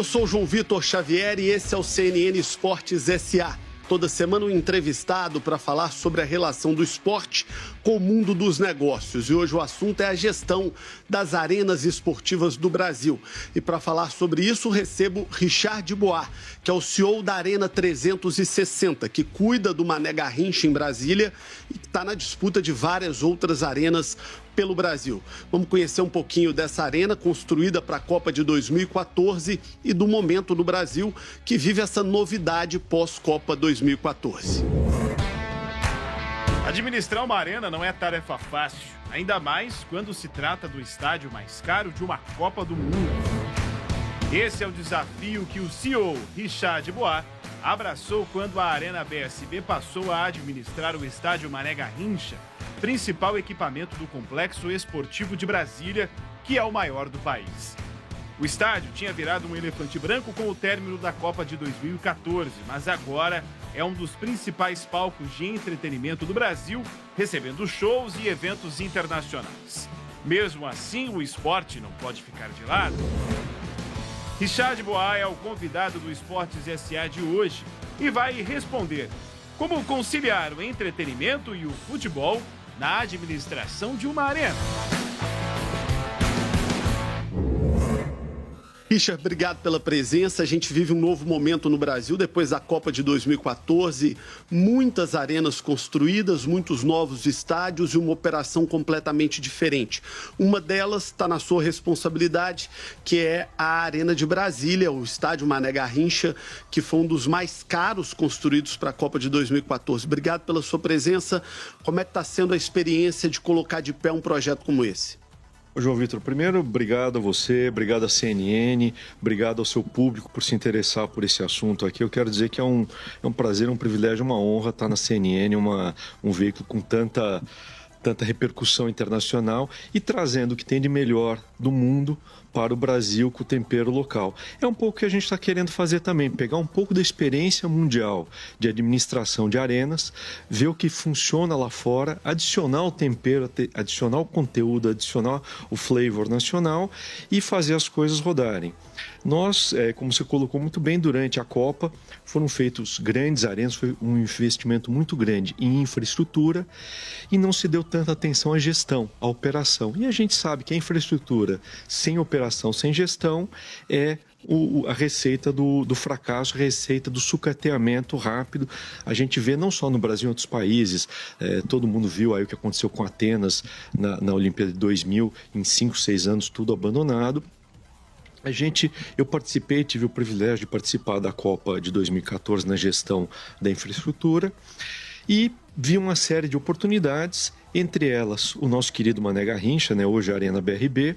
sou João Vitor Xavier e esse é o CNN Esportes SA. Toda semana um entrevistado para falar sobre a relação do esporte com o mundo dos negócios. E hoje o assunto é a gestão das arenas esportivas do Brasil. E para falar sobre isso, recebo Richard Bois, que é o CEO da Arena 360, que cuida do Mané Garrincha em Brasília e que está na disputa de várias outras arenas pelo Brasil. Vamos conhecer um pouquinho dessa arena construída para a Copa de 2014 e do momento no Brasil que vive essa novidade pós-Copa 2014. Administrar uma arena não é tarefa fácil, ainda mais quando se trata do estádio mais caro de uma Copa do Mundo. Esse é o desafio que o CEO, Richard Bois, abraçou quando a Arena BSB passou a administrar o estádio Mané Garrincha, principal equipamento do Complexo Esportivo de Brasília, que é o maior do país. O estádio tinha virado um elefante branco com o término da Copa de 2014, mas agora é um dos principais palcos de entretenimento do Brasil, recebendo shows e eventos internacionais. Mesmo assim, o esporte não pode ficar de lado. Richard Bois é o convidado do Esportes SA de hoje e vai responder como conciliar o entretenimento e o futebol na administração de uma arena. Richard, obrigado pela presença. A gente vive um novo momento no Brasil depois da Copa de 2014. Muitas arenas construídas, muitos novos estádios e uma operação completamente diferente. Uma delas está na sua responsabilidade, que é a Arena de Brasília, o estádio Mané Garrincha, que foi um dos mais caros construídos para a Copa de 2014. Obrigado pela sua presença. Como é que está sendo a experiência de colocar de pé um projeto como esse? Ô João Vitor, primeiro, obrigado a você, obrigado à CNN, obrigado ao seu público por se interessar por esse assunto aqui. Eu quero dizer que é um prazer, um privilégio, uma honra estar na CNN, um veículo com tanta repercussão internacional e trazendo o que tem de melhor do mundo para o Brasil com o tempero local. É um pouco o que a gente está querendo fazer também, pegar um pouco da experiência mundial de administração de arenas, ver o que funciona lá fora, adicionar o tempero, adicionar o conteúdo, adicionar o flavor nacional e fazer as coisas rodarem. Nós, como você colocou muito bem, durante a Copa foram feitos grandes arenas, foi um investimento muito grande em infraestrutura e não se deu tanta atenção à gestão, à operação. E a gente sabe que a infraestrutura sem operação, sem gestão, é a receita do fracasso, a receita do sucateamento rápido. A gente vê não só no Brasil, em outros países, todo mundo viu aí o que aconteceu com Atenas na Olimpíada de 2000, em 5, 6 anos, tudo abandonado. Eu participei, tive o privilégio de participar da Copa de 2014 na gestão da infraestrutura e vi uma série de oportunidades, entre elas o nosso querido Mané Garrincha, hoje a Arena BRB,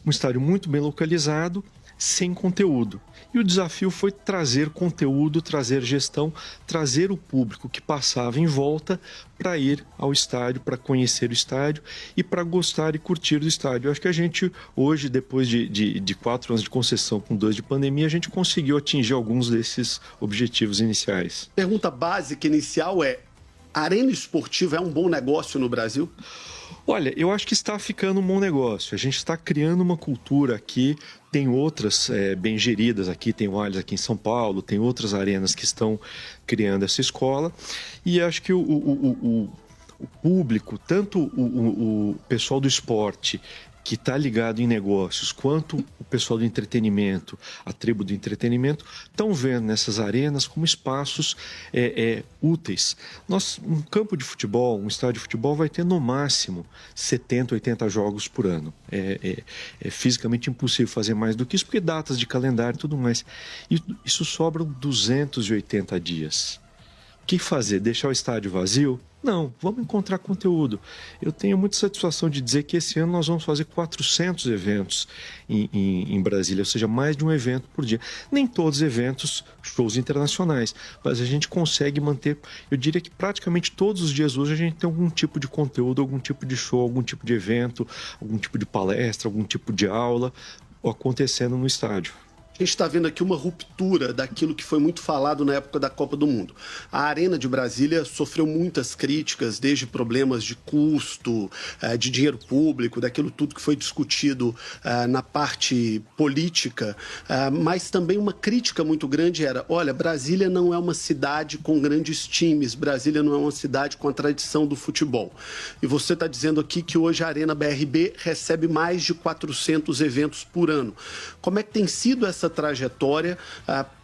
um estádio muito bem localizado, sem conteúdo. E o desafio foi trazer conteúdo, trazer gestão, trazer o público que passava em volta para ir ao estádio, para conhecer o estádio e para gostar e curtir do estádio. Eu acho que a gente, hoje, depois de 4 anos de concessão com 2 de pandemia, a gente conseguiu atingir alguns desses objetivos iniciais. Pergunta básica inicial é: a arena esportiva é um bom negócio no Brasil? Olha, eu acho que está ficando um bom negócio. A gente está criando uma cultura aqui, tem outras bem geridas aqui, tem o Allianz aqui em São Paulo, tem outras arenas que estão criando essa escola. E acho que o público, tanto o pessoal do esporte que está ligado em negócios, quanto o pessoal do entretenimento, a tribo do entretenimento, estão vendo nessas arenas como espaços úteis. Um campo de futebol, um estádio de futebol vai ter no máximo 70, 80 jogos por ano. É fisicamente impossível fazer mais do que isso, porque datas de calendário e tudo mais. E isso sobra 280 dias. O que fazer? Deixar o estádio vazio? Não, vamos encontrar conteúdo. Eu tenho muita satisfação de dizer que esse ano nós vamos fazer 400 eventos em Brasília, ou seja, mais de um evento por dia. Nem todos eventos, shows internacionais, mas a gente consegue manter, eu diria que praticamente todos os dias hoje a gente tem algum tipo de conteúdo, algum tipo de show, algum tipo de evento, algum tipo de palestra, algum tipo de aula acontecendo no estádio. A gente está vendo aqui uma ruptura daquilo que foi muito falado na época da Copa do Mundo. A Arena de Brasília sofreu muitas críticas, desde problemas de custo, de dinheiro público, daquilo tudo que foi discutido na parte política, mas também uma crítica muito grande era, olha, Brasília não é uma cidade com grandes times, Brasília não é uma cidade com a tradição do futebol. E você está dizendo aqui que hoje a Arena BRB recebe mais de 400 eventos por ano. Como é que tem sido essa trajetória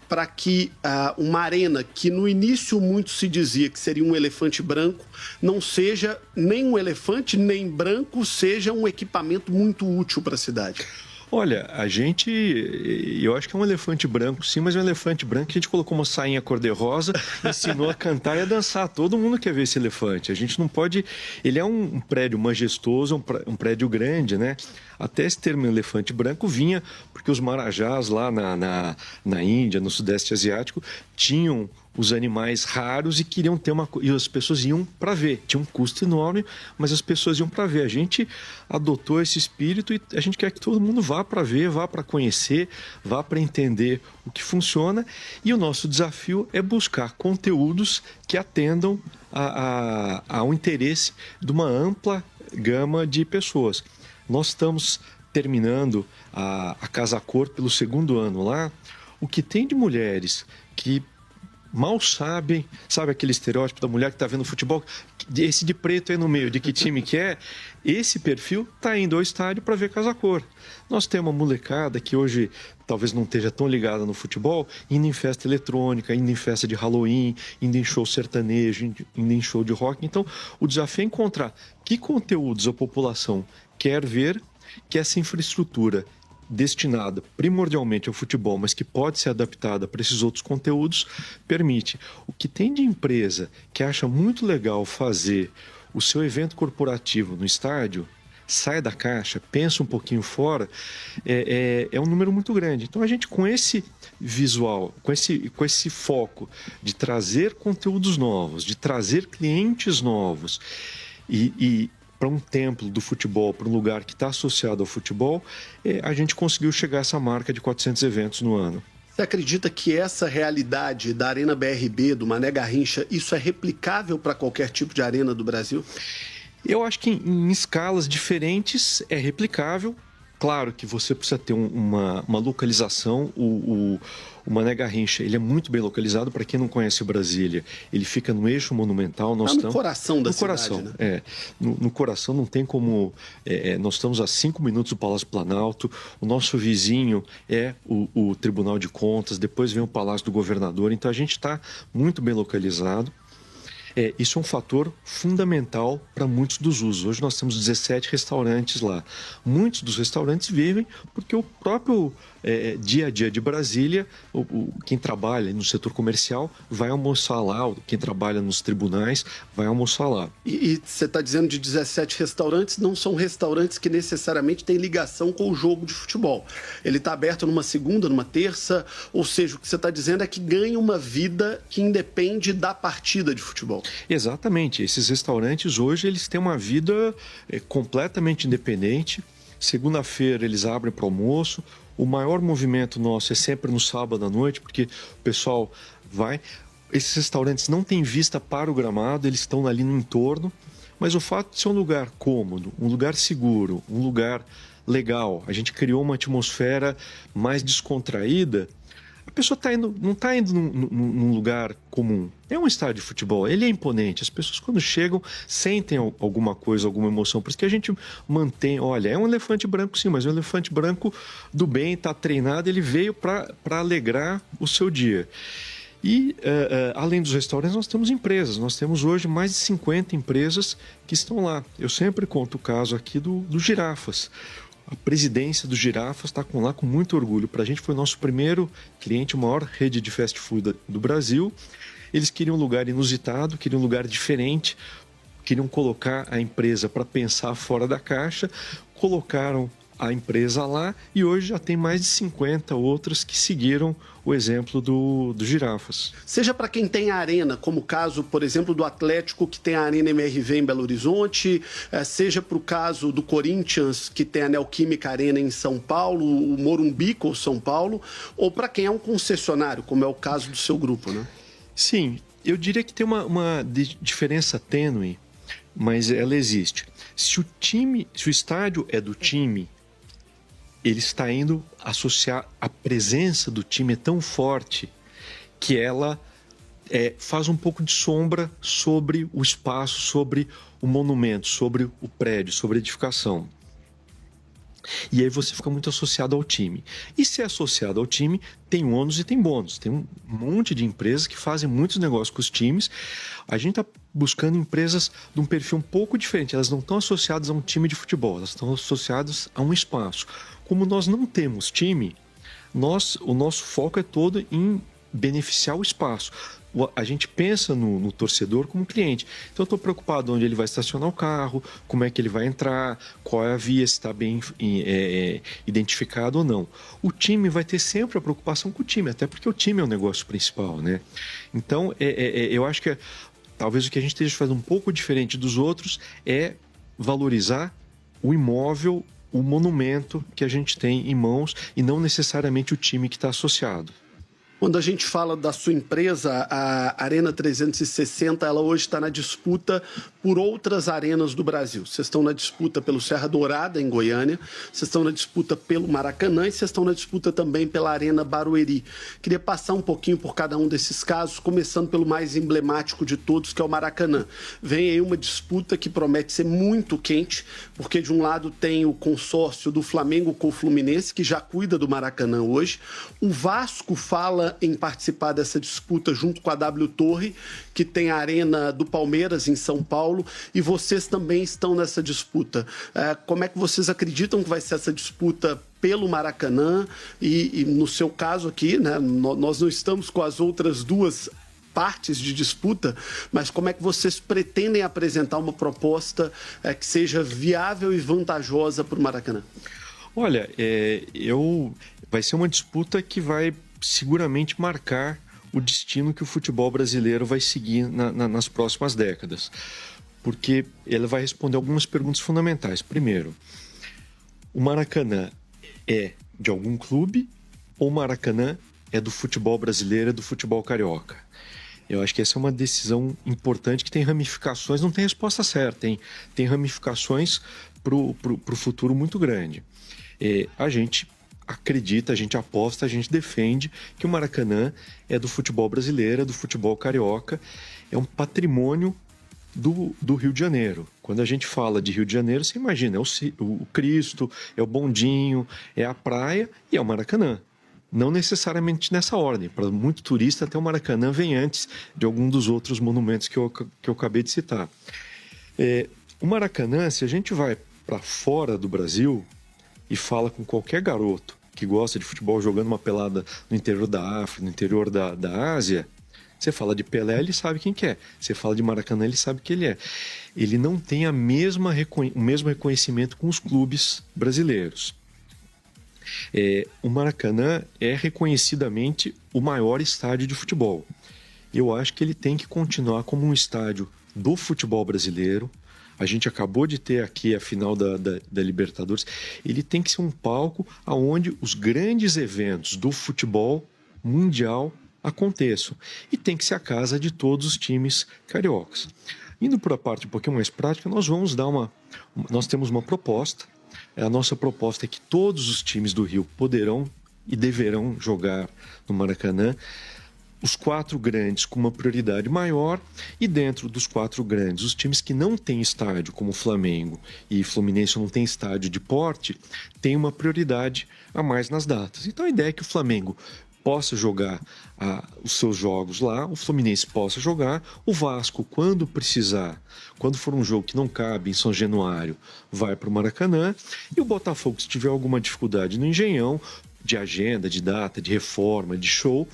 para que uma arena que no início muito se dizia que seria um elefante branco, não seja nem um elefante nem branco, seja um equipamento muito útil para a cidade? Olha, eu acho que é um elefante branco, sim, mas é um elefante branco que a gente colocou uma sainha cor-de-rosa, ensinou a cantar e a dançar. Todo mundo quer ver esse elefante. A gente não pode... Ele é um prédio majestoso, um prédio grande, né? Até esse termo elefante branco vinha porque os marajás lá na Índia, no Sudeste Asiático, tinham os animais raros e queriam ter e as pessoas iam para ver. Tinha um custo enorme, mas as pessoas iam para ver. A gente adotou esse espírito e a gente quer que todo mundo vá para ver, vá para conhecer, vá para entender o que funciona. E o nosso desafio é buscar conteúdos que atendam ao interesse de uma ampla gama de pessoas. Nós estamos terminando a Casa Cor pelo 2º ano lá. O que tem de mulheres que mal sabem, sabe aquele estereótipo da mulher que está vendo futebol, esse de preto aí no meio, de que time que é, esse perfil está indo ao estádio para ver Casa Cor. Nós temos uma molecada que hoje talvez não esteja tão ligada no futebol, indo em festa eletrônica, indo em festa de Halloween, indo em show sertanejo, indo em show de rock. Então, o desafio é encontrar que conteúdos a população quer ver, que essa infraestrutura destinada primordialmente ao futebol, mas que pode ser adaptada para esses outros conteúdos, permite. O que tem de empresa que acha muito legal fazer o seu evento corporativo no estádio, sai da caixa, pensa um pouquinho fora, é um número muito grande. Então a gente, com esse visual, com esse foco de trazer conteúdos novos, de trazer clientes novos e para um templo do futebol, para um lugar que está associado ao futebol, a gente conseguiu chegar a essa marca de 400 eventos no ano. Você acredita que essa realidade da Arena BRB, do Mané Garrincha, isso é replicável para qualquer tipo de arena do Brasil? Eu acho que em escalas diferentes é replicável. Claro que você precisa ter uma localização. O Mané Garrincha, ele é muito bem localizado. Para quem não conhece Brasília, ele fica no eixo monumental. Nós estamos no coração da cidade, coração, né? No coração não tem como... nós estamos a 5 minutos do Palácio Planalto. O nosso vizinho é o Tribunal de Contas. Depois vem o Palácio do Governador. Então, a gente está muito bem localizado. Isso é um fator fundamental para muitos dos usos. Hoje nós temos 17 restaurantes lá. Muitos dos restaurantes vivem porque o próprio dia a dia de Brasília, quem trabalha no setor comercial vai almoçar lá, quem trabalha nos tribunais vai almoçar lá. E você está dizendo de 17 restaurantes, não são restaurantes que necessariamente têm ligação com o jogo de futebol. Ele está aberto numa segunda, numa terça, ou seja, o que você está dizendo é que ganha uma vida que independe da partida de futebol. Exatamente. Esses restaurantes hoje eles têm uma vida completamente independente. Segunda-feira eles abrem para almoço. O maior movimento nosso é sempre no sábado à noite, porque o pessoal vai. Esses restaurantes não têm vista para o gramado, eles estão ali no entorno. Mas o fato de ser um lugar cômodo, um lugar seguro, um lugar legal, a gente criou uma atmosfera mais descontraída. A pessoa não está indo num lugar comum. É um estádio de futebol, ele é imponente. As pessoas, quando chegam, sentem alguma coisa, alguma emoção. Por isso que a gente mantém... Olha, é um elefante branco, sim, mas é um elefante branco do bem, está treinado, ele veio para alegrar o seu dia. E, além dos restaurantes, nós temos empresas. Nós temos hoje mais de 50 empresas que estão lá. Eu sempre conto o caso aqui do Girafas. A presidência dos Girafas está lá com muito orgulho. Para a gente foi o nosso primeiro cliente, a maior rede de fast food do Brasil. Eles queriam um lugar inusitado, queriam um lugar diferente, queriam colocar a empresa para pensar fora da caixa, colocaram a empresa lá, e hoje já tem mais de 50 outras que seguiram o exemplo do Girafas. Seja para quem tem a arena, como o caso, por exemplo, do Atlético, que tem a Arena MRV em Belo Horizonte, seja para o caso do Corinthians, que tem a Neoquímica Arena em São Paulo, o Morumbi com São Paulo, ou para quem é um concessionário, como é o caso do seu grupo, né? Sim, eu diria que tem uma diferença tênue, mas ela existe. Se o estádio é do time, ele está indo associar, a presença do time é tão forte que ela faz um pouco de sombra sobre o espaço, sobre o monumento, sobre o prédio, sobre a edificação. E aí você fica muito associado ao time. E se é associado ao time, tem ônus e tem bônus. Tem um monte de empresas que fazem muitos negócios com os times. A gente está buscando empresas de um perfil um pouco diferente. Elas não estão associadas a um time de futebol, elas estão associadas a um espaço. Como nós não temos time, o nosso foco é todo em beneficiar o espaço. A gente pensa no torcedor como cliente. Então eu estou preocupado onde ele vai estacionar o carro, como é que ele vai entrar, qual é a via, se está bem identificado ou não. O time vai ter sempre a preocupação com o time, até porque o time é o negócio principal, né? Então eu acho que talvez o que a gente esteja fazendo um pouco diferente dos outros é valorizar o imóvel, o monumento que a gente tem em mãos e não necessariamente o time que está associado. Quando a gente fala da sua empresa, a Arena 360, ela hoje está na disputa por outras arenas do Brasil. Vocês estão na disputa pelo Serra Dourada, em Goiânia, vocês estão na disputa pelo Maracanã e vocês estão na disputa também pela Arena Barueri. Queria passar um pouquinho por cada um desses casos, começando pelo mais emblemático de todos, que é o Maracanã. Vem aí uma disputa que promete ser muito quente, porque de um lado tem o consórcio do Flamengo com o Fluminense, que já cuida do Maracanã hoje. O Vasco fala em participar dessa disputa junto com a W Torre, que tem a Arena do Palmeiras em São Paulo, e vocês também estão nessa disputa. Como é que vocês acreditam que vai ser essa disputa pelo Maracanã? E no seu caso aqui, né, nós não estamos com as outras duas partes de disputa, mas como é que vocês pretendem apresentar uma proposta que seja viável e vantajosa para o Maracanã? Olha, vai ser uma disputa que vai seguramente marcar o destino que o futebol brasileiro vai seguir nas próximas décadas, porque ela vai responder algumas perguntas fundamentais. Primeiro, o Maracanã é de algum clube ou o Maracanã é do futebol brasileiro, é do futebol carioca? Eu acho que essa é uma decisão importante que tem ramificações, não tem resposta certa, tem ramificações para o futuro muito grande. A gente acredita, a gente aposta, a gente defende que o Maracanã é do futebol brasileiro, é do futebol carioca, é um patrimônio do Rio de Janeiro. Quando a gente fala de Rio de Janeiro, você imagina, é o Cristo, é o bondinho, é a praia e é o Maracanã. Não necessariamente nessa ordem. Para muito turista, até o Maracanã vem antes de algum dos outros monumentos que eu acabei de citar. O Maracanã, se a gente vai para fora do Brasil e fala com qualquer garoto que gosta de futebol jogando uma pelada no interior da África, no interior da Ásia, você fala de Pelé, ele sabe quem que é. Você fala de Maracanã, ele sabe quem ele é. Ele não tem o mesmo reconhecimento com os clubes brasileiros. O Maracanã é reconhecidamente o maior estádio de futebol. Eu acho que ele tem que continuar como um estádio do futebol brasileiro. A gente acabou de ter aqui a final da Libertadores. Ele tem que ser um palco onde os grandes eventos do futebol mundial aconteçam. E tem que ser a casa de todos os times cariocas. Indo para a parte um pouquinho mais prática, nós temos uma proposta. A nossa proposta é que todos os times do Rio poderão e deverão jogar no Maracanã. Os 4 grandes com uma prioridade maior e dentro dos 4 grandes, os times que não têm estádio, como Flamengo e Fluminense não têm estádio de porte, têm uma prioridade a mais nas datas. Então a ideia é que o Flamengo possa jogar os seus jogos lá, o Fluminense possa jogar, o Vasco, quando precisar, quando for um jogo que não cabe em São Januário, vai para o Maracanã, e o Botafogo, se tiver alguma dificuldade no Engenhão, de agenda, de data, de reforma, de show,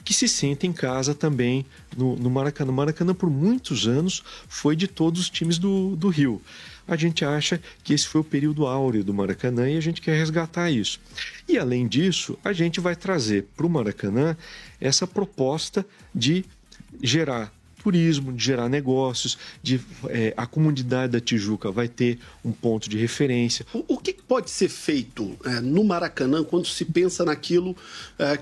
que se sente em casa também no Maracanã. O Maracanã, por muitos anos, foi de todos os times do Rio. a gente acha que esse foi o período áureo do Maracanã e a gente quer resgatar isso. E, além disso, a gente vai trazer para o Maracanã essa proposta de gerar turismo, de gerar negócios, a comunidade da Tijuca vai ter um ponto de referência. O que pode ser feito no Maracanã quando se pensa naquilo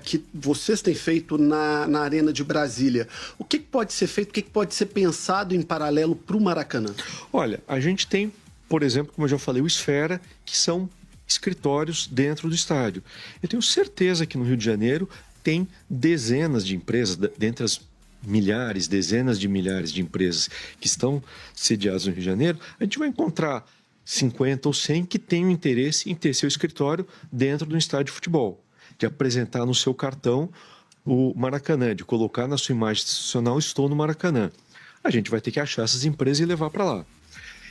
que vocês têm feito na Arena de Brasília? O que pode ser feito, o que pode ser pensado em paralelo para o Maracanã? Olha, a gente tem, por exemplo, como eu já falei, o Esfera, que são escritórios dentro do estádio. Eu tenho certeza que no Rio de Janeiro tem dezenas de empresas, dentre as milhares, dezenas de milhares de empresas que estão sediadas no Rio de Janeiro, a gente vai encontrar 50 ou 100 que têm o interesse em ter seu escritório dentro do estádio de futebol, de apresentar no seu cartão o Maracanã, de colocar na sua imagem institucional, estou no Maracanã. A gente vai ter que achar essas empresas e levar para lá.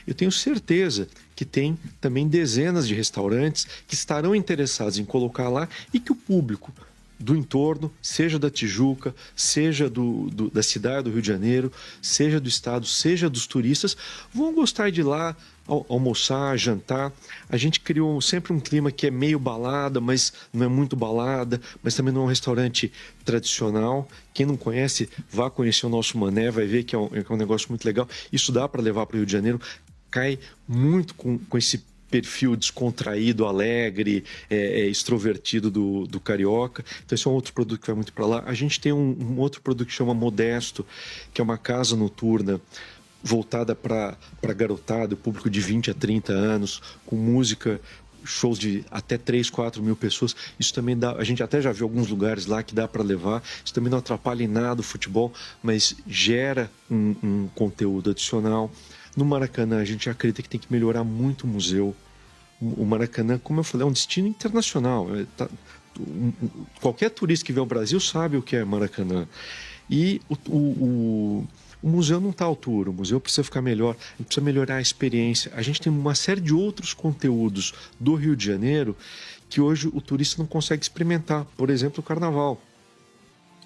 Eu tenho certeza que tem também dezenas de restaurantes que estarão interessados em colocar lá e que o público do entorno, seja da Tijuca, seja da cidade do Rio de Janeiro, seja do estado, seja dos turistas, vão gostar de ir lá almoçar, jantar. A gente criou sempre um clima que é meio balada, mas não é muito balada, mas também não é um restaurante tradicional. Quem não conhece, vá conhecer o nosso Mané, vai ver que é um negócio muito legal. Isso dá para levar para o Rio de Janeiro, cai muito com esse perfil descontraído, alegre, extrovertido do carioca. Então esse é um outro produto que vai muito para lá. A gente tem um outro produto que chama Modesto, que é uma casa noturna voltada para garotada, público de 20 a 30 anos, com música, shows de até 3, 4 mil pessoas. Isso também dá, a gente até já viu alguns lugares lá que dá para levar. Isso também não atrapalha em nada o futebol, mas gera um conteúdo adicional. No Maracanã, a gente acredita que tem que melhorar muito o museu. O Maracanã, como eu falei, é um destino internacional. Qualquer turista que vem ao Brasil sabe o que é Maracanã. E o museu não está à altura, o museu precisa ficar melhor, a gente precisa melhorar a experiência. A gente tem uma série de outros conteúdos do Rio de Janeiro que hoje o turista não consegue experimentar. Por exemplo, o carnaval.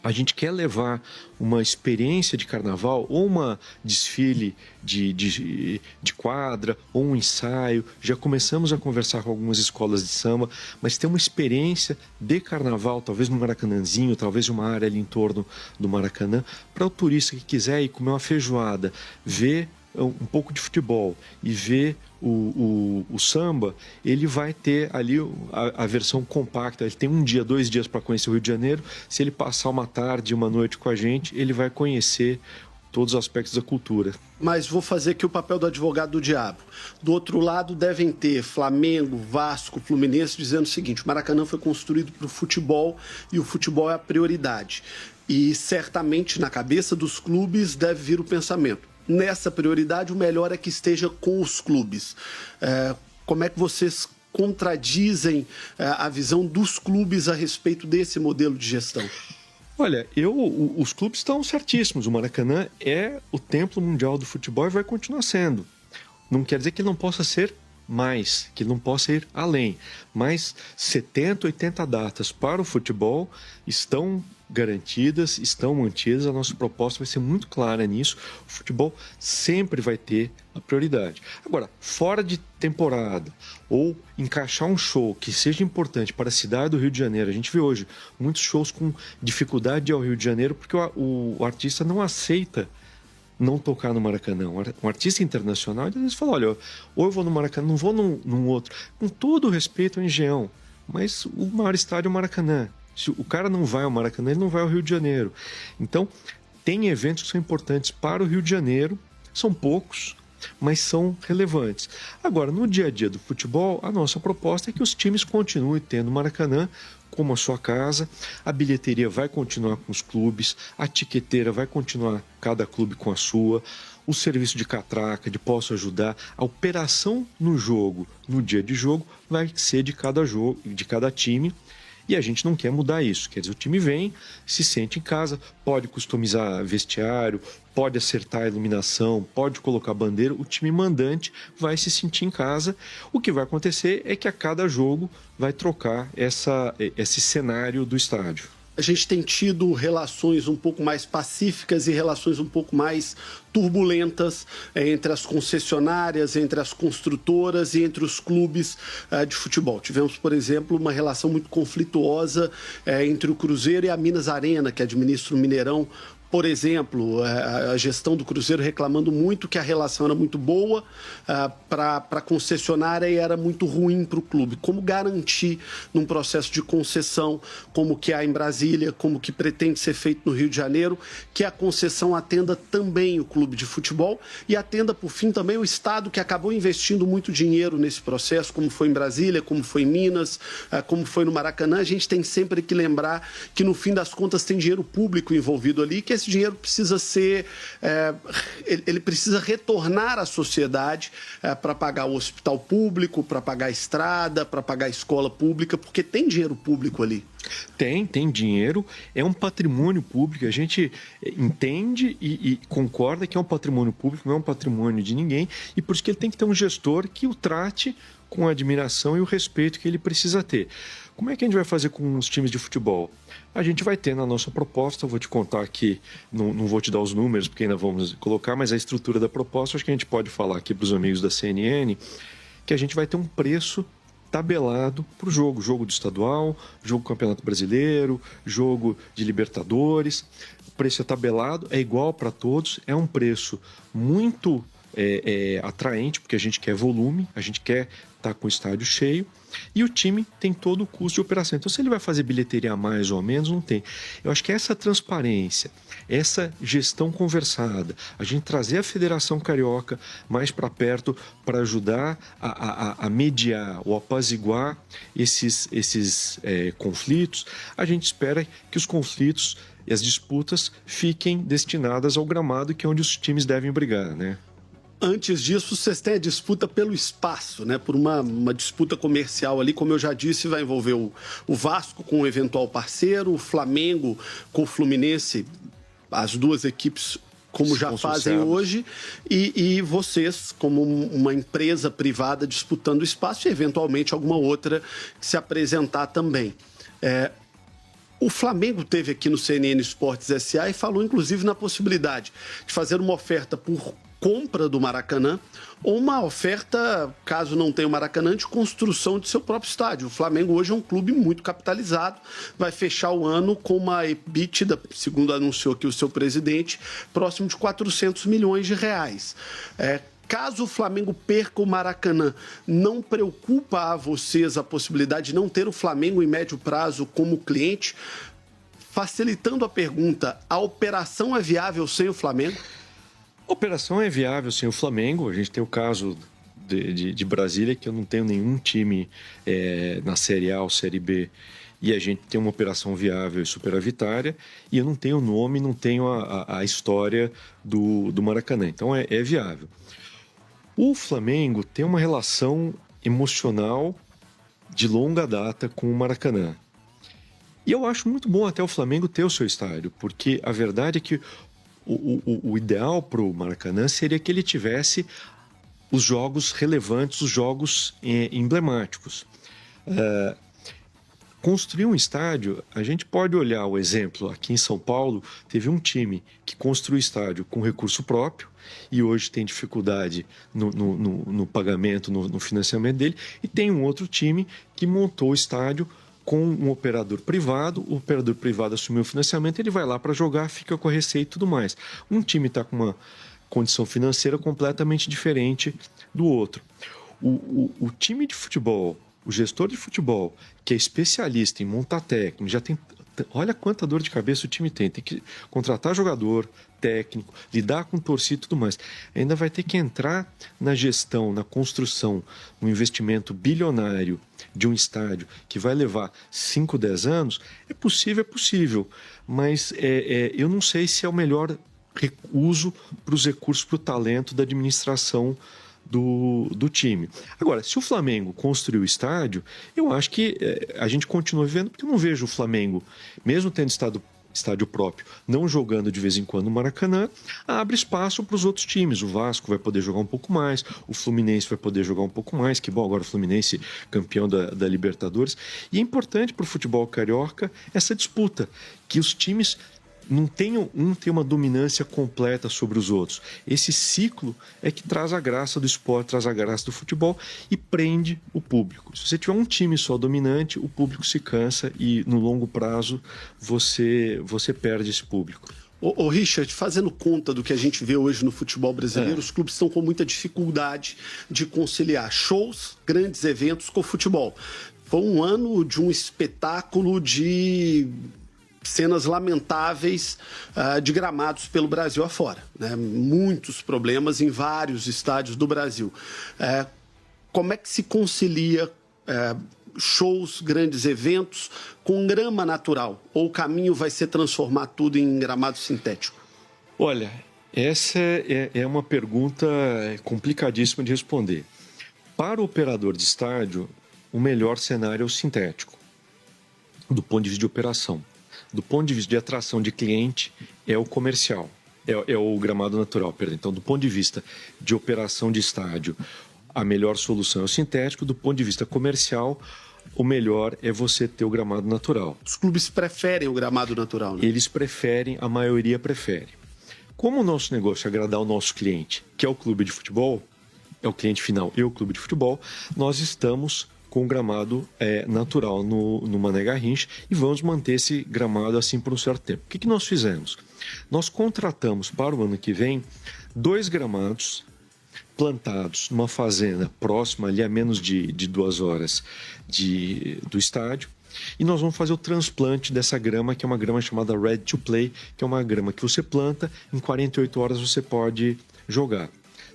A gente quer levar uma experiência de carnaval, ou uma desfile de quadra, ou um ensaio. Já começamos a conversar com algumas escolas de samba, mas ter uma experiência de carnaval, talvez no Maracanãzinho, talvez uma área ali em torno do Maracanã, para o turista que quiser ir comer uma feijoada, ver um pouco de futebol e ver o samba, ele vai ter ali a versão compacta. Ele tem 1 dia, 2 dias para conhecer o Rio de Janeiro. Se ele passar uma tarde, uma noite com a gente, ele vai conhecer todos os aspectos da cultura. Mas vou fazer aqui o papel do advogado do diabo. Do outro lado, devem ter Flamengo, Vasco, Fluminense dizendo o seguinte: o Maracanã foi construído para o futebol e o futebol é a prioridade. E certamente na cabeça dos clubes deve vir o pensamento: nessa prioridade, o melhor é que esteja com os clubes. Como é que vocês contradizem a visão dos clubes a respeito desse modelo de gestão? Olha, os clubes estão certíssimos. O Maracanã é o templo mundial do futebol e vai continuar sendo. Não quer dizer que ele não possa ser mais, que ele não possa ir além. Mas 70, 80 datas para o futebol estão garantidas, estão mantidas. A nossa proposta vai ser muito clara nisso. O futebol sempre vai ter a prioridade. Agora, fora de temporada, ou encaixar um show que seja importante para a cidade do Rio de Janeiro. A gente vê hoje muitos shows com dificuldade de ir ao Rio de Janeiro porque o artista não aceita não tocar no Maracanã. Um artista internacional, às vezes fala: olha, ou eu vou no Maracanã, não vou num outro. Com todo o respeito ao Engenhão, mas o maior estádio é o Maracanã. Se o cara não vai ao Maracanã, ele não vai ao Rio de Janeiro. Então, tem eventos que são importantes para o Rio de Janeiro, são poucos, mas são relevantes. Agora, no dia a dia do futebol, a nossa proposta é que os times continuem tendo o Maracanã como a sua casa, a bilheteria vai continuar com os clubes, a tiqueteira vai continuar cada clube com a sua, o serviço de catraca, de posso ajudar, a operação no jogo, no dia de jogo, vai ser de cada jogo, de cada time. E a gente não quer mudar isso. Quer dizer, o time vem, se sente em casa, pode customizar vestiário, pode acertar a iluminação, pode colocar bandeira. O time mandante vai se sentir em casa. O que vai acontecer é que a cada jogo vai trocar esse cenário do estádio. a gente tem tido relações um pouco mais pacíficas e relações um pouco mais turbulentas entre as concessionárias, entre as construtoras e entre os clubes de futebol. Tivemos, por exemplo, uma relação muito conflituosa entre o Cruzeiro e a Minas Arena, que administra o Mineirão. Por exemplo, a gestão do Cruzeiro reclamando muito que a relação era muito boa para a concessionária e era muito ruim para o clube. Como garantir, num processo de concessão, como que há em Brasília, como que pretende ser feito no Rio de Janeiro, que a concessão atenda também o clube de futebol e atenda, por fim, também o Estado, que acabou investindo muito dinheiro nesse processo, como foi em Brasília, como foi em Minas, como foi no Maracanã. A gente tem sempre que lembrar que, no fim das contas, tem dinheiro público envolvido ali, que esse dinheiro precisa ser, ele precisa retornar à sociedade para pagar o hospital público, para pagar a estrada, para pagar a escola pública, porque tem dinheiro público ali. Tem dinheiro, é um patrimônio público, a gente entende e concorda que é um patrimônio público, não é um patrimônio de ninguém, e por isso que ele tem que ter um gestor que o trate com a admiração e o respeito que ele precisa ter. Como é que a gente vai fazer com os times de futebol? A gente vai ter na nossa proposta, eu vou te contar aqui, não vou te dar os números, porque ainda vamos colocar, mas a estrutura da proposta, acho que a gente pode falar aqui para os amigos da CNN, que a gente vai ter um preço tabelado para o jogo do estadual, jogo do Campeonato Brasileiro, jogo de Libertadores. O preço é tabelado, é igual para todos, é um preço muito atraente, porque a gente quer volume, a gente quer estar com o estádio cheio, e o time tem todo o custo de operação. Então, se ele vai fazer bilheteria a mais ou a menos, não tem. Eu acho que essa transparência, essa gestão conversada, a gente trazer a Federação Carioca mais para perto para ajudar a mediar ou apaziguar esses conflitos, a gente espera que os conflitos e as disputas fiquem destinadas ao gramado, que é onde os times devem brigar, né? Antes disso, vocês têm a disputa pelo espaço, né? Por uma disputa comercial ali, como eu já disse, vai envolver o Vasco com um eventual parceiro, o Flamengo com o Fluminense, as duas equipes como já fazem hoje, e vocês como uma empresa privada disputando o espaço e eventualmente alguma outra que se apresentar também. O Flamengo teve aqui no CNN Esportes S.A. e falou inclusive na possibilidade de fazer uma oferta por compra do Maracanã ou uma oferta, caso não tenha o Maracanã, de construção de seu próprio estádio. O Flamengo hoje é um clube muito capitalizado, vai fechar o ano com uma EBITDA, segundo anunciou aqui o seu presidente, próximo de 400 milhões de reais. Caso o Flamengo perca o Maracanã, não preocupa a vocês a possibilidade de não ter o Flamengo em médio prazo como cliente? Facilitando a pergunta, a operação é viável sem o Flamengo? A operação é viável sem o Flamengo. A gente tem o caso de Brasília, que eu não tenho nenhum time na Série A ou Série B, e a gente tem uma operação viável e superavitária, e eu não tenho o nome, não tenho a história do Maracanã. Então é viável. O Flamengo tem uma relação emocional de longa data com o Maracanã. E eu acho muito bom até o Flamengo ter o seu estádio, porque a verdade é que o ideal para o Maracanã seria que ele tivesse os jogos relevantes, os jogos emblemáticos. Construir um estádio, a gente pode olhar o exemplo, aqui em São Paulo, teve um time que construiu estádio com recurso próprio e hoje tem dificuldade no pagamento, no financiamento dele, e tem um outro time que montou o estádio com um operador privado, o operador privado assumiu o financiamento, ele vai lá para jogar, fica com a receita e tudo mais. Um time está com uma condição financeira completamente diferente do outro. O time de futebol, o gestor de futebol, que é especialista em montar técnico, já tem... Olha quanta dor de cabeça o time tem que contratar jogador, técnico, lidar com torcida e tudo mais. Ainda vai ter que entrar na gestão, na construção, um investimento bilionário de um estádio que vai levar 5, 10 anos. É possível, mas eu não sei se é o melhor uso para os recursos, para o talento da administração do time. Agora, se o Flamengo construiu o estádio, eu acho que a gente continua vivendo, porque eu não vejo o Flamengo, mesmo tendo estado estádio próprio, não jogando de vez em quando no Maracanã, abre espaço para os outros times. O Vasco vai poder jogar um pouco mais, o Fluminense vai poder jogar um pouco mais, que bom, agora o Fluminense campeão da Libertadores. E é importante para o futebol carioca essa disputa, que os times não tenham uma dominância completa sobre os outros. Esse ciclo é que traz a graça do esporte, traz a graça do futebol e prende o público. Se você tiver um time só dominante, o público se cansa e no longo prazo você perde esse público. Ô Richard, fazendo conta do que a gente vê hoje no futebol brasileiro, os clubes estão com muita dificuldade de conciliar shows, grandes eventos com o futebol. Foi um ano de um espetáculo de cenas lamentáveis de gramados pelo Brasil afora, né? Muitos problemas em vários estádios do Brasil. Como é que se concilia shows, grandes eventos com grama natural? Ou o caminho vai ser transformar tudo em gramado sintético? Olha, essa é uma pergunta complicadíssima de responder. Para o operador de estádio, o melhor cenário é o sintético, do ponto de vista de operação. Do ponto de vista de atração de cliente, é o comercial, é o gramado natural, perdão. Então, do ponto de vista de operação de estádio, a melhor solução é o sintético. Do ponto de vista comercial, o melhor é você ter o gramado natural. Os clubes preferem o gramado natural, né? Eles preferem, a maioria prefere. Como o nosso negócio é agradar o nosso cliente, que é o clube de futebol, é o cliente final e o clube de futebol, nós estamos com o gramado natural no Mané Garrincha e vamos manter esse gramado assim por um certo tempo. O que nós fizemos? Nós contratamos para o ano que vem 2 gramados plantados numa fazenda próxima, ali a menos de 2 horas do estádio, e nós vamos fazer o transplante dessa grama, que é uma grama chamada Ready to Play, que é uma grama que você planta, em 48 horas você pode jogar.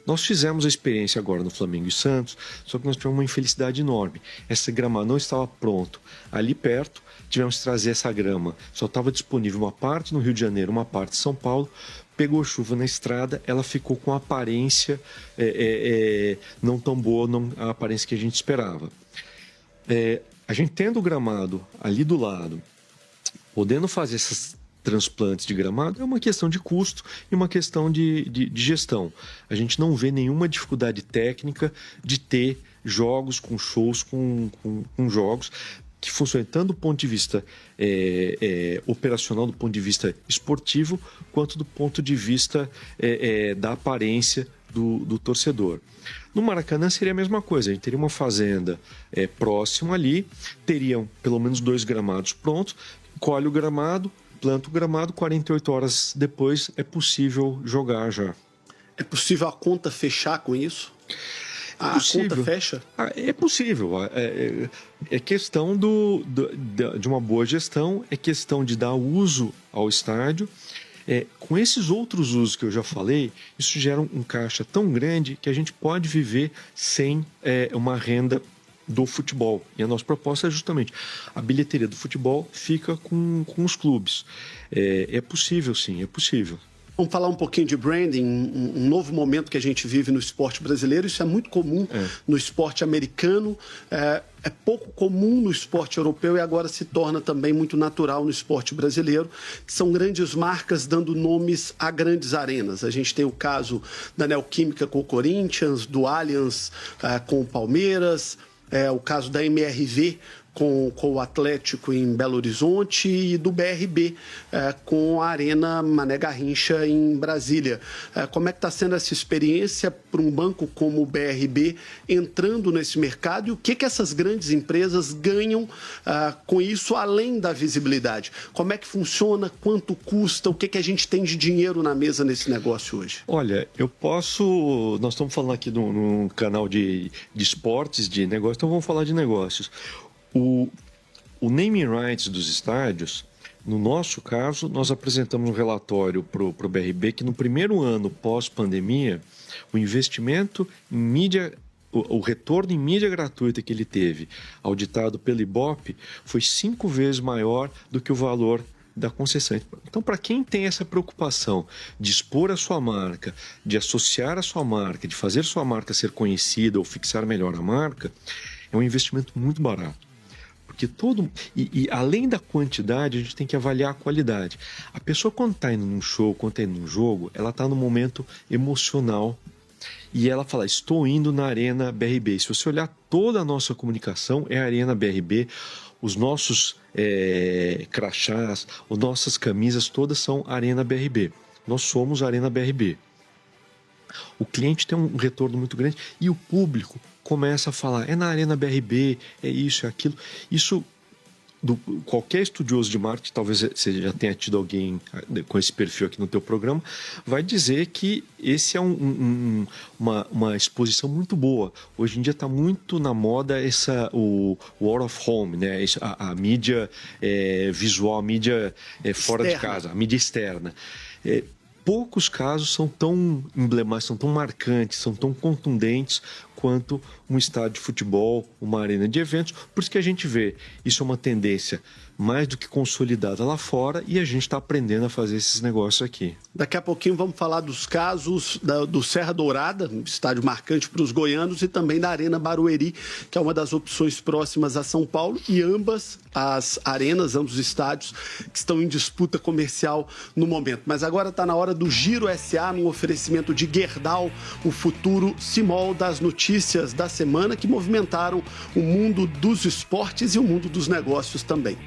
Nós fizemos a experiência agora no Flamengo e Santos, só que nós tivemos uma infelicidade enorme. Esse gramado não estava pronto. Ali perto, tivemos que trazer essa grama. Só estava disponível uma parte no Rio de Janeiro, uma parte em São Paulo. Pegou chuva na estrada, ela ficou com a aparência não tão boa, a aparência que a gente esperava. A gente tendo o gramado ali do lado, podendo fazer essas transplantes de gramado, é uma questão de custo e uma questão de gestão. A gente não vê nenhuma dificuldade técnica de ter jogos com shows, com jogos que funcionem tanto do ponto de vista operacional, do ponto de vista esportivo, quanto do ponto de vista da aparência do torcedor. No Maracanã seria a mesma coisa, a gente teria uma fazenda próxima ali, teriam pelo menos 2 gramados prontos, colhe o gramado, planta o gramado, 48 horas depois é possível jogar já. É possível a conta fechar com isso? A conta fecha? É possível. É questão de uma boa gestão, é questão de dar uso ao estádio. Com esses outros usos que eu já falei, isso gera um caixa tão grande que a gente pode viver sem uma renda do futebol. E a nossa proposta é justamente a bilheteria do futebol fica com os clubes. É possível, sim, é possível. Vamos falar um pouquinho de branding, um novo momento que a gente vive no esporte brasileiro. Isso é muito comum no esporte americano, é pouco comum no esporte europeu e agora se torna também muito natural no esporte brasileiro. São grandes marcas dando nomes a grandes arenas. A gente tem o caso da Neoquímica com o Corinthians, do Allianz com o Palmeiras, o caso da MRV com o Atlético em Belo Horizonte e do BRB com a Arena Mané Garrincha em Brasília. Como é que está sendo essa experiência para um banco como o BRB entrando nesse mercado e o que essas grandes empresas ganham com isso além da visibilidade? Como é que funciona, quanto custa, o que a gente tem de dinheiro na mesa nesse negócio hoje? Olha, nós estamos falando aqui num canal de esportes, de negócios, então vamos falar de negócios. O naming rights dos estádios, no nosso caso, nós apresentamos um relatório para o BRB que no primeiro ano pós-pandemia, o investimento em mídia, o retorno em mídia gratuita que ele teve, auditado pelo Ibope, foi 5 vezes maior do que o valor da concessão. Então, para quem tem essa preocupação de expor a sua marca, de associar a sua marca, de fazer sua marca ser conhecida ou fixar melhor a marca, é um investimento muito barato. Porque além da quantidade, a gente tem que avaliar a qualidade. A pessoa, quando está indo num show, quando está indo num jogo, ela está num momento emocional e ela fala, estou indo na Arena BRB. Se você olhar toda a nossa comunicação, é a Arena BRB, os nossos crachás, as nossas camisas, todas são Arena BRB. Nós somos a Arena BRB. O cliente tem um retorno muito grande e o público começa a falar, é na Arena BRB, é isso, é aquilo. Isso, qualquer estudioso de marketing, talvez você já tenha tido alguém com esse perfil aqui no teu programa, vai dizer que esse é uma exposição muito boa. Hoje em dia está muito na moda o out of home, né? A mídia visual, a mídia fora de casa, a mídia externa. Poucos casos são tão emblemáticos, são tão marcantes, são tão contundentes quanto um estádio de futebol, uma arena de eventos. Por isso que a gente vê, isso é uma tendência mais do que consolidada lá fora e a gente está aprendendo a fazer esses negócios aqui. Daqui a pouquinho vamos falar dos casos do Serra Dourada, um estádio marcante para os goianos, e também da Arena Barueri, que é uma das opções próximas a São Paulo, e ambas as arenas, ambos os estádios que estão em disputa comercial no momento. Mas agora está na hora do Giro SA, num oferecimento de Gerdau, o futuro Cimol, das notícias da semana que movimentaram o mundo dos esportes e o mundo dos negócios também.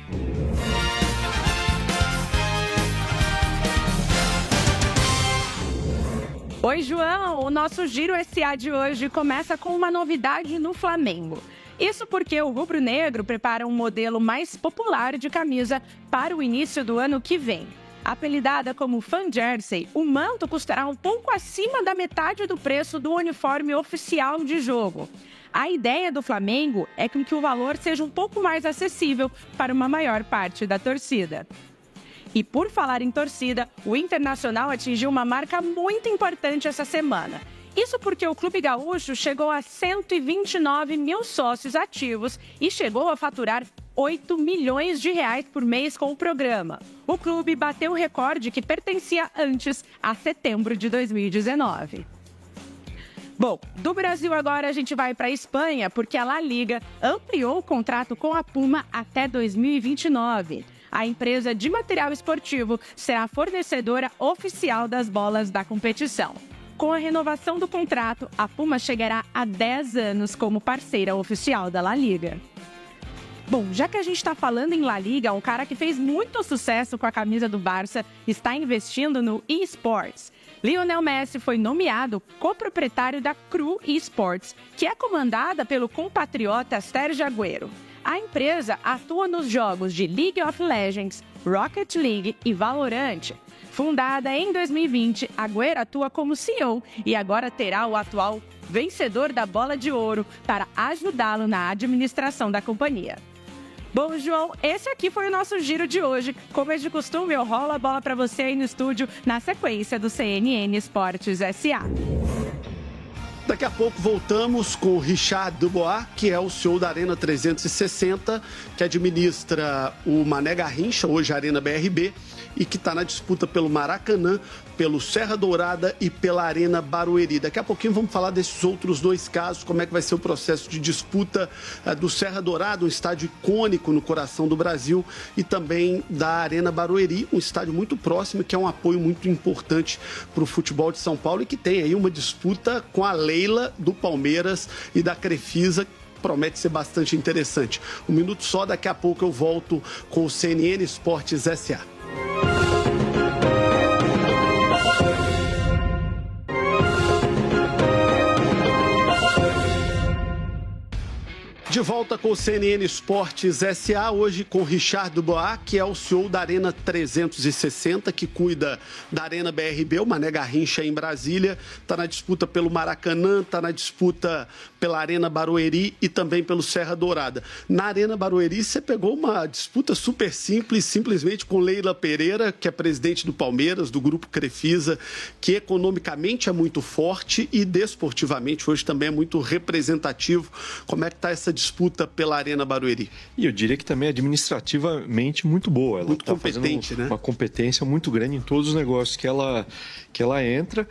Oi, João! O nosso Giro SA de hoje começa com uma novidade no Flamengo. Isso porque o rubro-negro prepara um modelo mais popular de camisa para o início do ano que vem. Apelidada como Fan Jersey, o manto custará um pouco acima da metade do preço do uniforme oficial de jogo. A ideia do Flamengo é que o valor seja um pouco mais acessível para uma maior parte da torcida. E por falar em torcida, o Internacional atingiu uma marca muito importante essa semana. Isso porque o Clube Gaúcho chegou a 129 mil sócios ativos e chegou a faturar 8 milhões de reais por mês com o programa. O clube bateu o recorde que pertencia antes, a setembro de 2019. Bom, do Brasil agora a gente vai para a Espanha, porque a La Liga ampliou o contrato com a Puma até 2029. A empresa de material esportivo será a fornecedora oficial das bolas da competição. Com a renovação do contrato, a Puma chegará a 10 anos como parceira oficial da La Liga. Bom, já que a gente está falando em La Liga, um cara que fez muito sucesso com a camisa do Barça está investindo no eSports. Lionel Messi foi nomeado coproprietário da Cru Esports, que é comandada pelo compatriota Sérgio Agüero. A empresa atua nos jogos de League of Legends, Rocket League e Valorant. Fundada em 2020, Agüero atua como CEO e agora terá o atual vencedor da Bola de Ouro para ajudá-lo na administração da companhia. Bom, João, esse aqui foi o nosso giro de hoje. Como é de costume, eu rolo a bola para você aí no estúdio na sequência do CNN Esportes SA. Daqui a pouco voltamos com o Richard Dubois, que é o CEO da Arena 360, que administra o Mané Garrincha, hoje a Arena BRB, e que está na disputa pelo Maracanã, pelo Serra Dourada e pela Arena Barueri. Daqui a pouquinho vamos falar desses outros dois casos, como é que vai ser o processo de disputa do Serra Dourada, um estádio icônico no coração do Brasil, e também da Arena Barueri, um estádio muito próximo, que é um apoio muito importante para o futebol de São Paulo e que tem aí uma disputa com a Leila do Palmeiras e da Crefisa, promete ser bastante interessante. Um minuto só, daqui a pouco eu volto com o CNN Esportes SA. De volta com o CNN Esportes SA, hoje com o Richard Dubois, que é o CEO da Arena 360, que cuida da Arena BRB, o Mané Garrincha em Brasília, está na disputa pelo Maracanã, está na disputa pela Arena Barueri e também pelo Serra Dourada. Na Arena Barueri, você pegou uma disputa super simples, simplesmente com Leila Pereira, que é presidente do Palmeiras, do Grupo Crefisa, que economicamente é muito forte e desportivamente hoje também é muito representativo. Como é que está essa disputa pela Arena Barueri? E eu diria que também é administrativamente muito boa. Ela muito tá competente, fazendo né? Uma competência muito grande em todos os negócios que ela entra.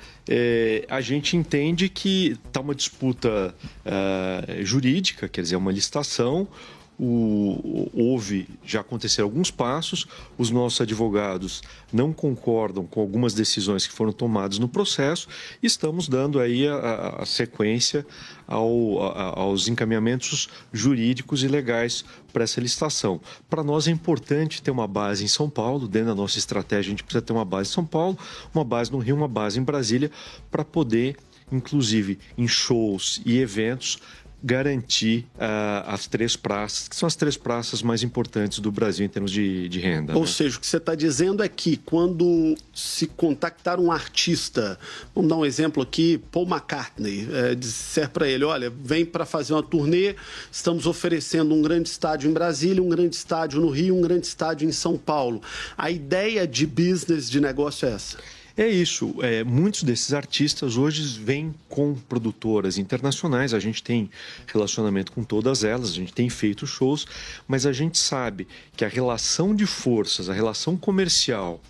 A gente entende que está uma disputa jurídica, quer dizer, uma licitação. já aconteceram alguns passos, os nossos advogados não concordam com algumas decisões que foram tomadas no processo e estamos dando aí a sequência aos encaminhamentos jurídicos e legais para essa licitação. Para nós é importante ter uma base em São Paulo, dentro da nossa estratégia a gente precisa ter uma base em São Paulo, uma base no Rio, uma base em Brasília, para poder, inclusive em shows e eventos, garantir as 3 praças, que são as 3 praças mais importantes do Brasil em termos de renda. Ou seja, o que você está dizendo é que quando se contactar um artista, vamos dar um exemplo aqui, Paul McCartney, disser para ele, olha, vem para fazer uma turnê, estamos oferecendo um grande estádio em Brasília, um grande estádio no Rio, um grande estádio em São Paulo. A ideia de business, de negócio é essa? É isso. Muitos desses artistas hoje vêm com produtoras internacionais. A gente tem relacionamento com todas elas, a gente tem feito shows, mas a gente sabe que a relação de forças, a relação comercial,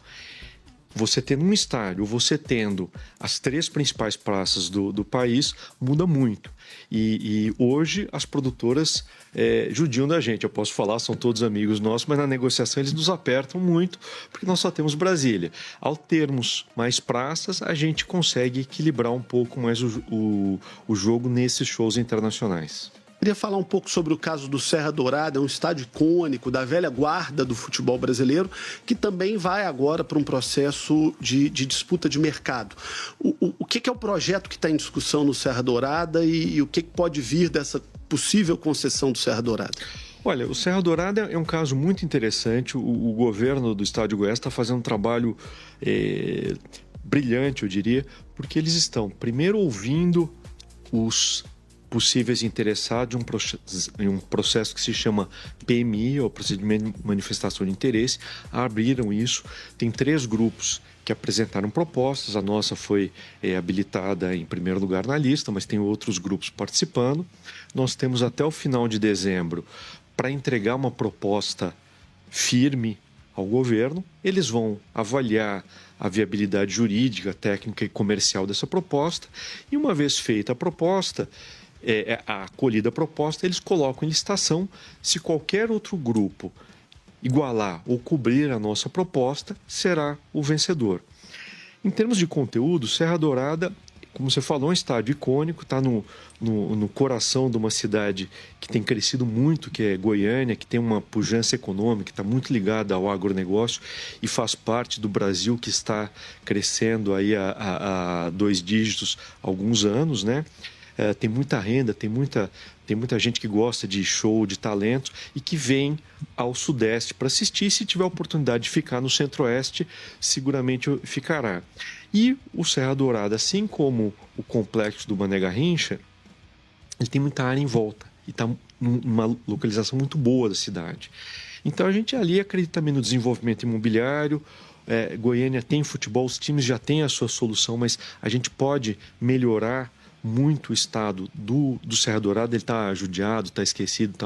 você tendo um estádio, você tendo as 3 principais praças do país, muda muito. E hoje as produtoras judiam da gente. Eu posso falar, são todos amigos nossos, mas na negociação eles nos apertam muito, porque nós só temos Brasília. Ao termos mais praças, a gente consegue equilibrar um pouco mais o jogo nesses shows internacionais. Queria falar um pouco sobre o caso do Serra Dourada, é um estádio icônico da velha guarda do futebol brasileiro, que também vai agora para um processo de disputa de mercado. O que é o projeto que está em discussão no Serra Dourada e o que pode vir dessa possível concessão do Serra Dourada? Olha, o Serra Dourada é um caso muito interessante. O governo do estado de Goiás está fazendo um trabalho brilhante, eu diria, porque eles estão primeiro ouvindo os possíveis interessados em um processo que se chama PMI, ou Procedimento de Manifestação de Interesse, abriram isso. Tem 3 grupos que apresentaram propostas, a nossa foi habilitada em primeiro lugar na lista, mas tem outros grupos participando. Nós temos até o final de dezembro para entregar uma proposta firme ao governo. Eles vão avaliar a viabilidade jurídica, técnica e comercial dessa proposta, e uma vez feita a proposta, a acolhida a proposta, eles colocam em licitação. Se qualquer outro grupo igualar ou cobrir a nossa proposta, será o vencedor. Em termos de conteúdo, Serra Dourada, como você falou, é um estádio icônico, está no coração de uma cidade que tem crescido muito, que é Goiânia, que tem uma pujança econômica, está muito ligada ao agronegócio e faz parte do Brasil que está crescendo aí a 2 dígitos há alguns anos, né? Tem muita renda, tem muita gente que gosta de show, de talentos e que vem ao Sudeste para assistir. Se tiver a oportunidade de ficar no Centro-Oeste, seguramente ficará. E o Serra Dourada, assim como o complexo do Mané Garrincha, ele tem muita área em volta e está numa localização muito boa da cidade. Então a gente ali acredita também no desenvolvimento imobiliário. Goiânia tem futebol, os times já têm a sua solução, mas a gente pode melhorar muito o estado do Serra Dourada. Ele está judiado, está esquecido,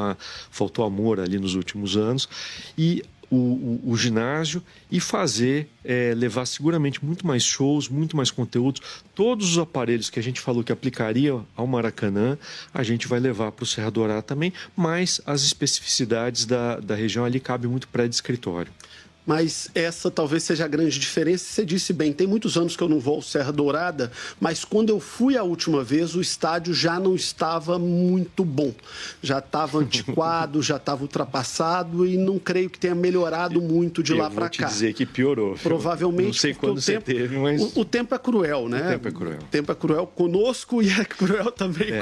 faltou amor ali nos últimos anos. E o ginásio e levar seguramente muito mais shows, muito mais conteúdos. Todos os aparelhos que a gente falou que aplicaria ao Maracanã, a gente vai levar para o Serra Dourada também, mas as especificidades da região ali cabe muito prédio de escritório. Mas essa talvez seja a grande diferença. Você disse bem, tem muitos anos que eu não vou ao Serra Dourada, mas quando eu fui a última vez, o estádio já não estava muito bom. Já estava antiquado, já estava ultrapassado e não creio que tenha melhorado muito de lá para cá. Eu vou te dizer que piorou. Provavelmente. Não sei quando você teve, mas... O tempo é cruel, né? O tempo é cruel. O tempo é cruel conosco e é cruel também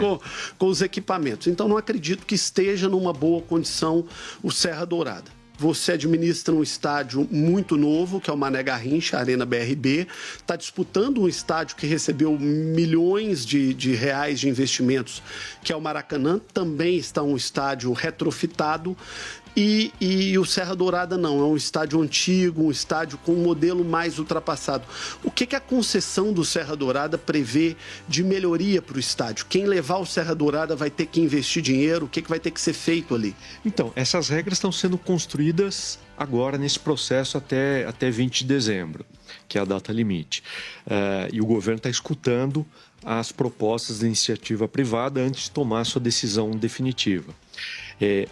com os equipamentos. Então não acredito que esteja numa boa condição o Serra Dourada. Você administra um estádio muito novo, que é o Mané Garrincha, a Arena BRB. Está disputando um estádio que recebeu milhões de reais de investimentos, que é o Maracanã. Também está um estádio retrofitado. E o Serra Dourada não, é um estádio antigo, um estádio com um modelo mais ultrapassado. O que a concessão do Serra Dourada prevê de melhoria para o estádio? Quem levar o Serra Dourada vai ter que investir dinheiro? O que vai ter que ser feito ali? Então, essas regras estão sendo construídas agora nesse processo até 20 de dezembro, que é a data limite. E o governo está escutando as propostas da iniciativa privada antes de tomar sua decisão definitiva.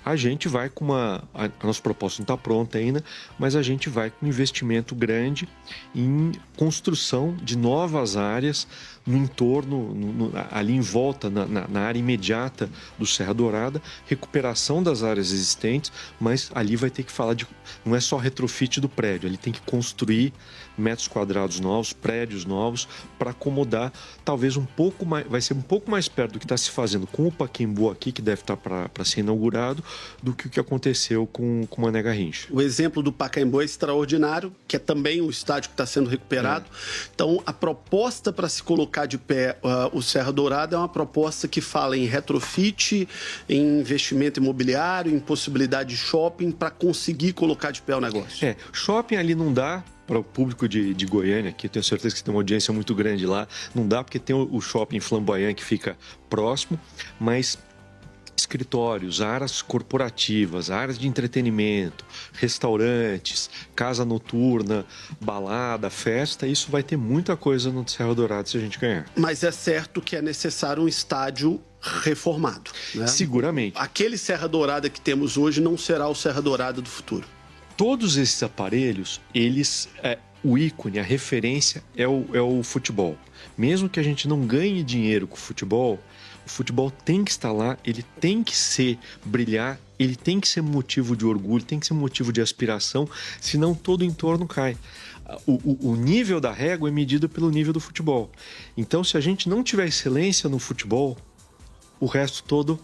A gente vai com a nossa proposta não está pronta ainda, mas a gente vai com um investimento grande em construção de novas áreas no entorno, ali em volta, na área imediata do Serra Dourada, recuperação das áreas existentes, mas ali vai ter que falar não é só retrofit do prédio, ele tem que construir metros quadrados novos, prédios novos, para acomodar talvez um pouco mais, vai ser um pouco mais perto do que está se fazendo com o Pacaembu aqui, que deve estar para ser inaugurado, do que o que aconteceu com o Mané Garrincha. O exemplo do Pacaembu é extraordinário, que é também o estádio que está sendo recuperado. Então, a proposta para se colocar de pé o Serra Dourada é uma proposta que fala em retrofit, em investimento imobiliário, em possibilidade de shopping para conseguir colocar de pé o negócio. Shopping ali não dá para o público de Goiânia, que eu tenho certeza que tem uma audiência muito grande lá, não dá porque tem o shopping Flamboyant que fica próximo, mas escritórios, áreas corporativas, áreas de entretenimento, restaurantes, casa noturna, balada, festa, isso vai ter muita coisa no Serra Dourada se a gente ganhar. Mas é certo que é necessário um estádio reformado, né? Seguramente. Aquele Serra Dourada que temos hoje não será o Serra Dourada do futuro. Todos esses aparelhos, o ícone, a referência é o futebol. Mesmo que a gente não ganhe dinheiro com o futebol tem que estar lá, ele tem que brilhar, ele tem que ser motivo de orgulho, tem que ser motivo de aspiração, senão todo o entorno cai. O nível da régua é medido pelo nível do futebol. Então, se a gente não tiver excelência no futebol, o resto todo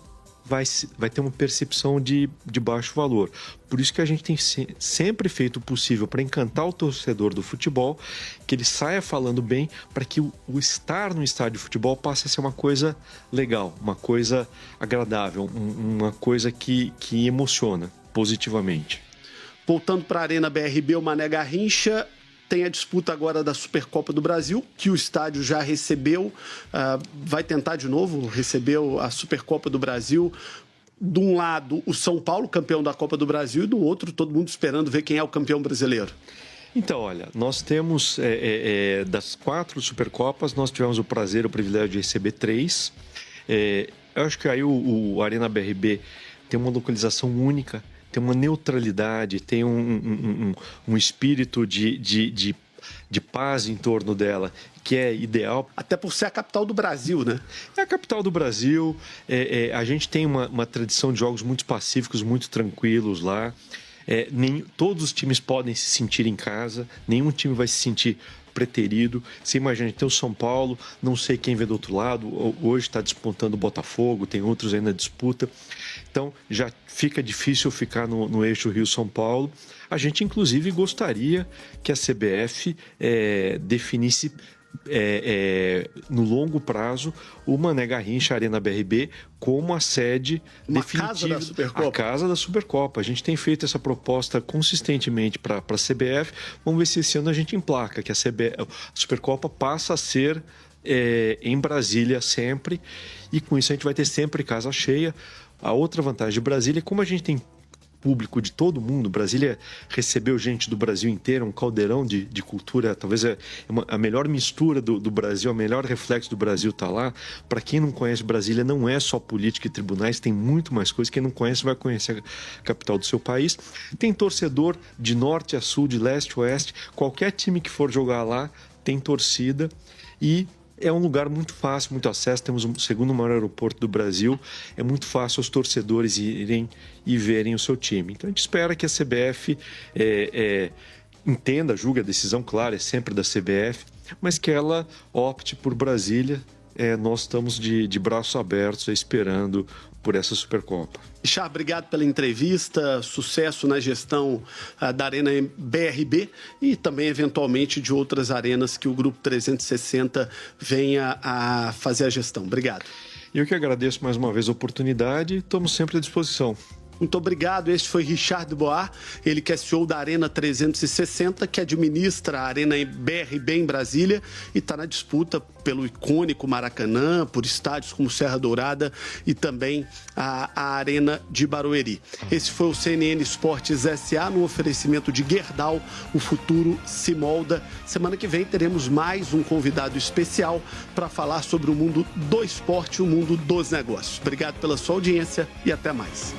vai ter uma percepção de baixo valor. Por isso que a gente tem sempre feito o possível para encantar o torcedor do futebol, que ele saia falando bem, para que o estar no estádio de futebol passe a ser uma coisa legal, uma coisa agradável, uma coisa que emociona positivamente. Voltando para a Arena BRB, o Mané Garrincha tem a disputa agora da Supercopa do Brasil, que o estádio já recebeu, vai tentar de novo, recebeu a Supercopa do Brasil. De um lado, o São Paulo, campeão da Copa do Brasil, e do outro, todo mundo esperando ver quem é o campeão brasileiro. Então, olha, nós temos, das 4 Supercopas, nós tivemos o prazer, o privilégio de receber 3. Eu acho que aí o Arena BRB tem uma localização única, tem uma neutralidade, tem um espírito de paz em torno dela, que é ideal. Até por ser a capital do Brasil, né? É a capital do Brasil, a gente tem uma tradição de jogos muito pacíficos, muito tranquilos lá. Todos os times podem se sentir em casa, nenhum time vai se sentir preterido. Você imagina, tem o São Paulo, não sei quem vê do outro lado, hoje está despontando o Botafogo, tem outros aí na disputa. Então, já fica difícil ficar no eixo Rio-São Paulo. A gente, inclusive, gostaria que a CBF definisse no longo prazo o Mané Garrincha Arena BRB como a sede definitiva, a casa da Supercopa. A gente tem feito essa proposta consistentemente para a CBF. Vamos ver se esse ano a gente emplaca que a Supercopa passa a ser em Brasília sempre, e com isso a gente vai ter sempre casa cheia. A outra vantagem de Brasília é como a gente tem público de todo mundo. Brasília recebeu gente do Brasil inteiro, um caldeirão de cultura, talvez a melhor mistura do Brasil, o melhor reflexo do Brasil está lá. Para quem não conhece Brasília, não é só política e tribunais, tem muito mais coisa. Quem não conhece vai conhecer a capital do seu país. Tem torcedor de norte a sul, de leste a oeste, qualquer time que for jogar lá tem torcida, e é um lugar muito fácil, muito acesso. Temos o segundo maior aeroporto do Brasil. É muito fácil os torcedores irem e verem o seu time. Então a gente espera que a CBF entenda, julgue a decisão, claro, é sempre da CBF, mas que ela opte por Brasília. Nós estamos de braços abertos esperando por essa Supercopa. Richard, obrigado pela entrevista, sucesso na gestão da Arena BRB e também, eventualmente, de outras arenas que o Grupo 360 venha a fazer a gestão. Obrigado. Eu que agradeço mais uma vez a oportunidade e estamos sempre à disposição. Muito obrigado. Este foi Richard Dubois, ele que é CEO da Arena 360, que administra a Arena BRB em Brasília e está na disputa pelo icônico Maracanã, por estádios como Serra Dourada e também a Arena de Barueri. Esse foi o CNN Esportes SA no oferecimento de Gerdau. O futuro se molda. Semana que vem teremos mais um convidado especial para falar sobre o mundo do esporte, o mundo dos negócios. Obrigado pela sua audiência e até mais.